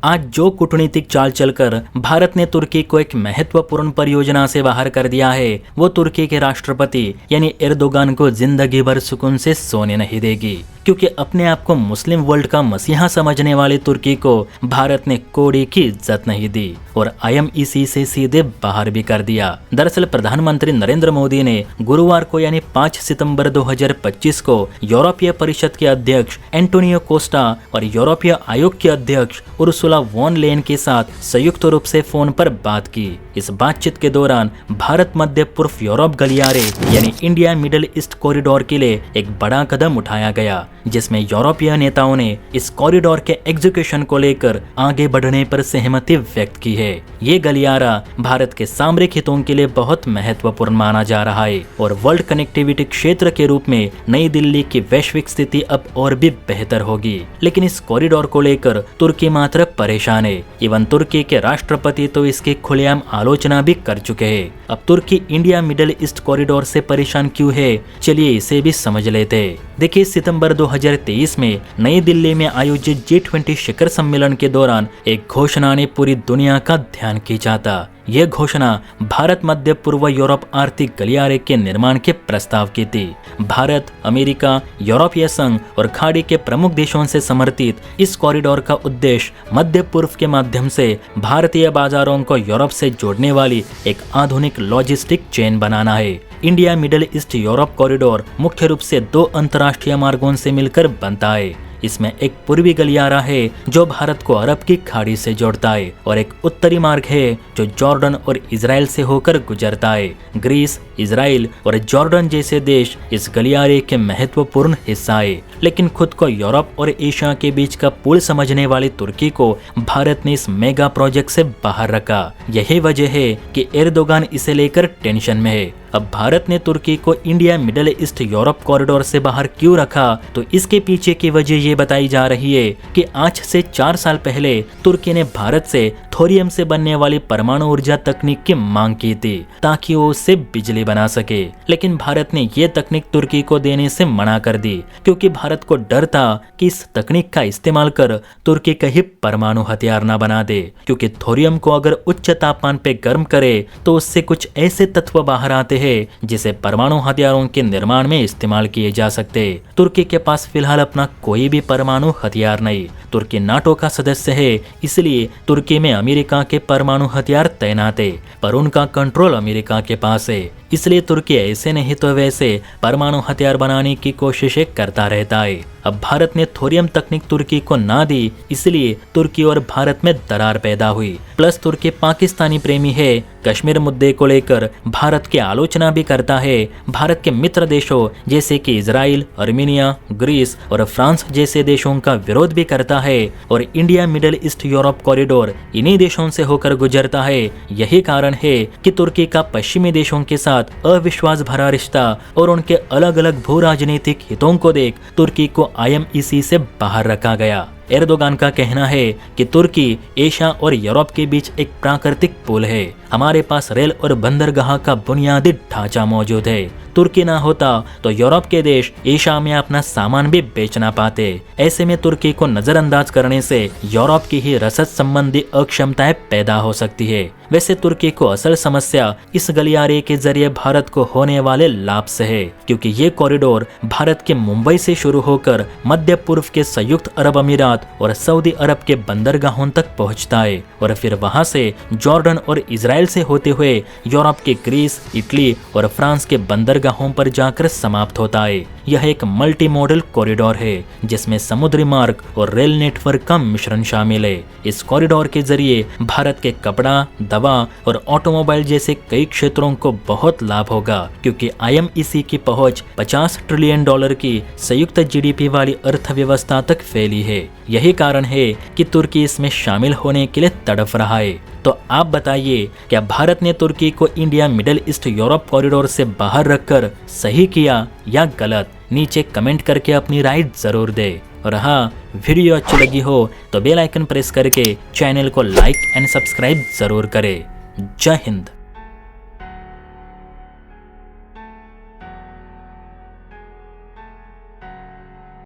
आज जो कूटनीतिक चाल चलकर भारत ने तुर्की को एक महत्वपूर्ण परियोजना से बाहर कर दिया है, वो तुर्की के राष्ट्रपति यानी एर्दोगान को जिंदगी भर सुकून से सोने नहीं देगी, क्योंकि अपने आप को मुस्लिम वर्ल्ड का मसीहा समझने वाले तुर्की को भारत ने कौड़ी की इज्जत नहीं दी और IMEC से सीधे बाहर भी कर दिया। दरअसल प्रधानमंत्री नरेंद्र मोदी ने गुरुवार को यानी 5 सितंबर 2025 को यूरोपीय परिषद के अध्यक्ष एंटोनियो कोस्टा और यूरोपीय आयोग के अध्यक्ष उर्सुला वॉन लेन के साथ संयुक्त रूप से फोन पर बात की। इस बातचीत के दौरान भारत मध्य पूर्व यूरोप गलियारे यानी इंडिया मिडिल ईस्ट कॉरिडोर के लिए एक बड़ा कदम उठाया गया, जिसमें यूरोपीय नेताओं ने इस कॉरिडोर के एग्जीक्यूशन को लेकर आगे बढ़ने पर सहमति व्यक्त की है। ये गलियारा भारत के सामरिक हितों के लिए बहुत महत्वपूर्ण माना जा रहा है और वर्ल्ड कनेक्टिविटी क्षेत्र के रूप में नई दिल्ली की वैश्विक स्थिति अब और भी बेहतर होगी। लेकिन इस कॉरिडोर को लेकर तुर्की मात्र परेशान है। इवन तुर्की के राष्ट्रपति तो इसकी खुलेआम आलोचना भी कर चुके हैं। अब तुर्की इंडिया मिडिल ईस्ट कॉरिडोर से परेशान क्यों है, चलिए इसे भी समझ लेते हैं। देखिए, सितंबर 2023 में नई दिल्ली में आयोजित G20 शिखर सम्मेलन के दौरान एक घोषणा ने पूरी दुनिया का ध्यान खींचा था। यह घोषणा भारत मध्य पूर्व यूरोप आर्थिक गलियारे के निर्माण के प्रस्ताव की थी। भारत, अमेरिका, यूरोपीय संघ और खाड़ी के प्रमुख देशों से समर्थित इस कॉरिडोर का उद्देश्य मध्य पूर्व के माध्यम से भारतीय बाजारों को यूरोप से जोड़ने वाली एक आधुनिक लॉजिस्टिक चेन बनाना है। India middle east Europe corridor मुख्य रूप से 2 अंतर्राष्ट्रीय मार्गों से मिलकर बनता है। इसमें एक पूर्वी गलियारा है जो भारत को अरब की खाड़ी से जोड़ता है और एक उत्तरी मार्ग है जो जॉर्डन और इजराइल से होकर गुजरता है। ग्रीस, इजराइल और जॉर्डन जैसे देश इस गलियारे के महत्वपूर्ण हिस्सा है, लेकिन खुद को यूरोप और एशिया के बीच का पुल समझने वाली तुर्की को भारत ने इस मेगा प्रोजेक्ट से बाहर रखा। यही वजह है कि एर्दोगान इसे लेकर टेंशन में है। अब भारत ने तुर्की को India middle east Europe corridor से बाहर क्यों रखा, तो इसके पीछे की वजह ये बताई जा रही है कि आज से 4 साल पहले तुर्की ने भारत से थोरियम से बनने वाली परमाणु ऊर्जा तकनीक की मांग की थी ताकि वो उससे बिजली बना सके, लेकिन भारत ने ये तकनीक तुर्की को देने से मना कर दी, क्योंकि भारत को डर था कि इस तकनीक का इस्तेमाल कर तुर्की कहीं परमाणु हथियार न बना दे, क्योंकि थोरियम को अगर उच्च तापमान पे गर्म करे तो उससे कुछ ऐसे तत्व बाहर आते हैं जिसे परमाणु हथियारों के निर्माण में इस्तेमाल किए जा सकते। तुर्की के पास फिलहाल अपना कोई भी परमाणु हथियार नहीं। तुर्की नाटो का सदस्य है, इसलिए तुर्की में अमेरिका के परमाणु हथियार तैनात है, पर उनका कंट्रोल अमेरिका के पास है। इसलिए तुर्की ऐसे नहीं तो वैसे परमाणु हथियार बनाने की कोशिशें करता रहता है। अब भारत ने थोरियम तकनीक तुर्की को ना दी, इसलिए तुर्की और भारत में दरार पैदा हुई। प्लस तुर्की पाकिस्तानी प्रेमी है, कश्मीर मुद्दे को लेकर भारत की आलोचना भी करता है। भारत के मित्र देशों जैसे कि इजराइल, अर्मीनिया, ग्रीस और फ्रांस जैसे देशों का विरोध भी करता है और India middle east Europe corridor इन्हीं देशों से होकर गुजरता है। यही कारण है कि तुर्की का पश्चिमी देशों के साथ अविश्वास भरा रिश्ता और उनके अलग अलग भू राजनीतिक हितों को देख तुर्की को IMEC से बाहर रखा गया। एर्दोगान का कहना है कि तुर्की एशिया और यूरोप के बीच एक प्राकृतिक पुल है। हमारे पास रेल और बंदरगाह का बुनियादी ढांचा मौजूद है। तुर्की ना होता तो यूरोप के देश एशिया में अपना सामान भी बेच ना पाते। ऐसे में तुर्की को नजरअंदाज करने से यूरोप की ही रसद संबंधी अक्षमताएं पैदा हो सकती है। वैसे तुर्की को असल समस्या इस गलियारे के जरिए भारत को होने वाले लाभ से है, क्योंकि ये कॉरिडोर भारत के मुंबई से शुरू होकर मध्य पूर्व के संयुक्त अरब अमीरात और सऊदी अरब के बंदरगाहों तक पहुंचता है और फिर वहां से जॉर्डन और इजराइल से होते हुए यूरोप के ग्रीस, इटली और फ्रांस के बंदरगाहों पर जाकर समाप्त होता है। यह एक मल्टी मॉडल कॉरिडोर है जिसमें समुद्री मार्ग और रेल नेटवर्क का मिश्रण शामिल है। इस कॉरिडोर के जरिए भारत के कपड़ा, दवा और ऑटोमोबाइल जैसे कई क्षेत्रों को बहुत लाभ होगा, क्योंकि IMEC की पहुंच $50 ट्रिलियन की संयुक्त GDP वाली अर्थव्यवस्था तक फैली है। यही कारण है कि तुर्की इसमें शामिल होने के लिए तड़प रहा है। तो आप बताइए, क्या भारत ने तुर्की को India middle east Europe corridor से बाहर रखकर सही किया या गलत? नीचे कमेंट करके अपनी राय जरूर दे। और हाँ, वीडियो अच्छी लगी हो तो बेल आइकन प्रेस करके चैनल को लाइक एंड सब्सक्राइब जरूर करें। जय हिंद।